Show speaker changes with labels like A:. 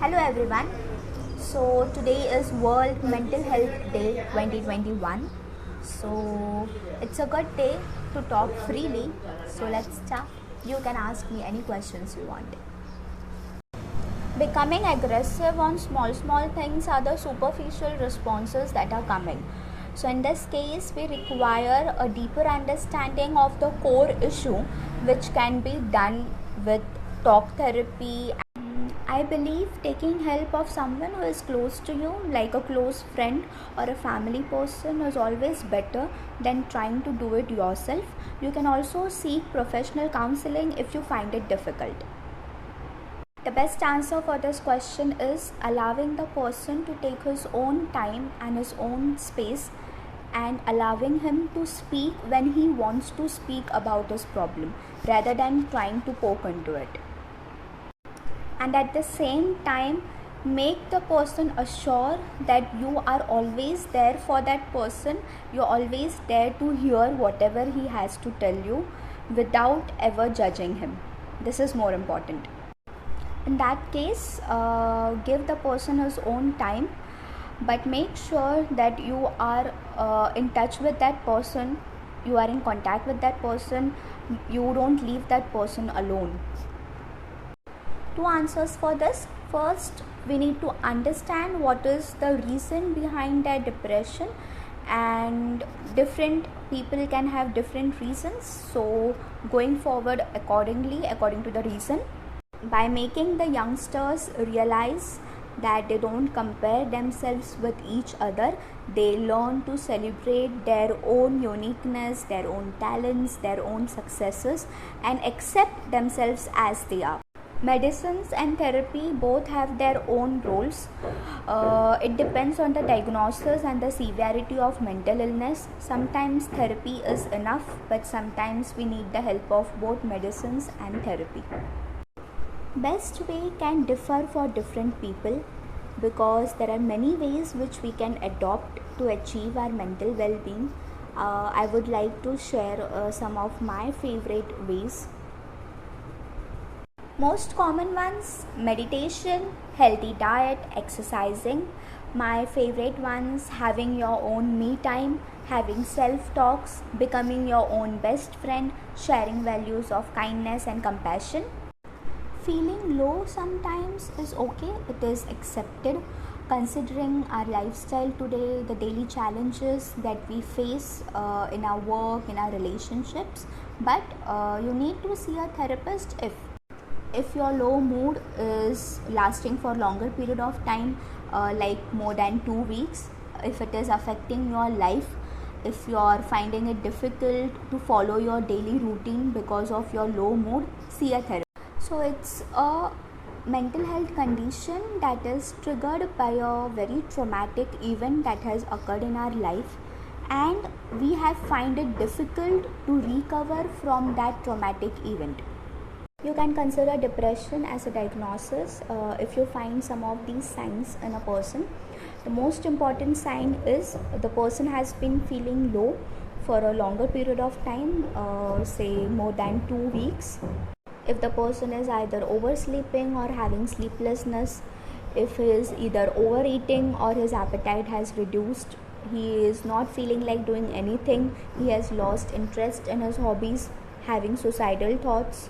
A: Hello everyone. So today is World Mental Health Day 2021. So it's a good day to talk freely. So let's start. You can ask me any questions you want. Becoming aggressive on small things are the superficial responses that are coming. So in this case, we require a deeper understanding of the core issue, which can be done with talk therapy. I believe taking help of someone who is close to you, like a close friend or a family person, is always better than trying to do it yourself. You can also seek professional counseling if you find it difficult. The best answer for this question is allowing the person to take his own time and his own space, and allowing him to speak when he wants to speak about his problem rather than trying to poke into it. And at the same time, make the person assure that you are always there for that person. You're always there to hear whatever he has to tell you without ever judging him. This is more important. In that case, give the person his own time, but make sure that you are in touch with that person, you are in contact with that person, you don't leave that person alone. Two answers for this. First, we need to understand what is the reason behind their depression, and different people can have different reasons, so going forward according to the reason. By making the youngsters realize that they don't compare themselves with each other, they learn to celebrate their own uniqueness, their own talents, their own successes, and accept themselves as they are. Medicines and therapy both have their own roles. It depends on the diagnosis and the severity of mental illness. Sometimes therapy is enough, but sometimes we need the help of both medicines and therapy. Best way can differ for different people, because there are many ways which we can adopt to achieve our mental well-being. I would like to share some of my favorite ways. Most common ones: meditation, healthy diet, exercising. My favorite ones: having your own me time, having self-talks, becoming your own best friend, sharing values of kindness and compassion. Feeling low sometimes is okay, it is accepted considering our lifestyle today, the daily challenges that we face in our work, in our relationships. But you need to see a therapist if your low mood is lasting for longer period of time, like more than 2 weeks, if it is affecting your life, if you are finding it difficult to follow your daily routine because of your low mood, see a therapist. So it's a mental health condition that is triggered by a very traumatic event that has occurred in our life, and we have find it difficult to recover from that traumatic event. You can consider depression as a diagnosis if you find some of these signs in a person. The most important sign is the person has been feeling low for a longer period of time, say more than 2 weeks. If the person is either oversleeping or having sleeplessness, if he is either overeating or his appetite has reduced, he is not feeling like doing anything, he has lost interest in his hobbies, having suicidal thoughts,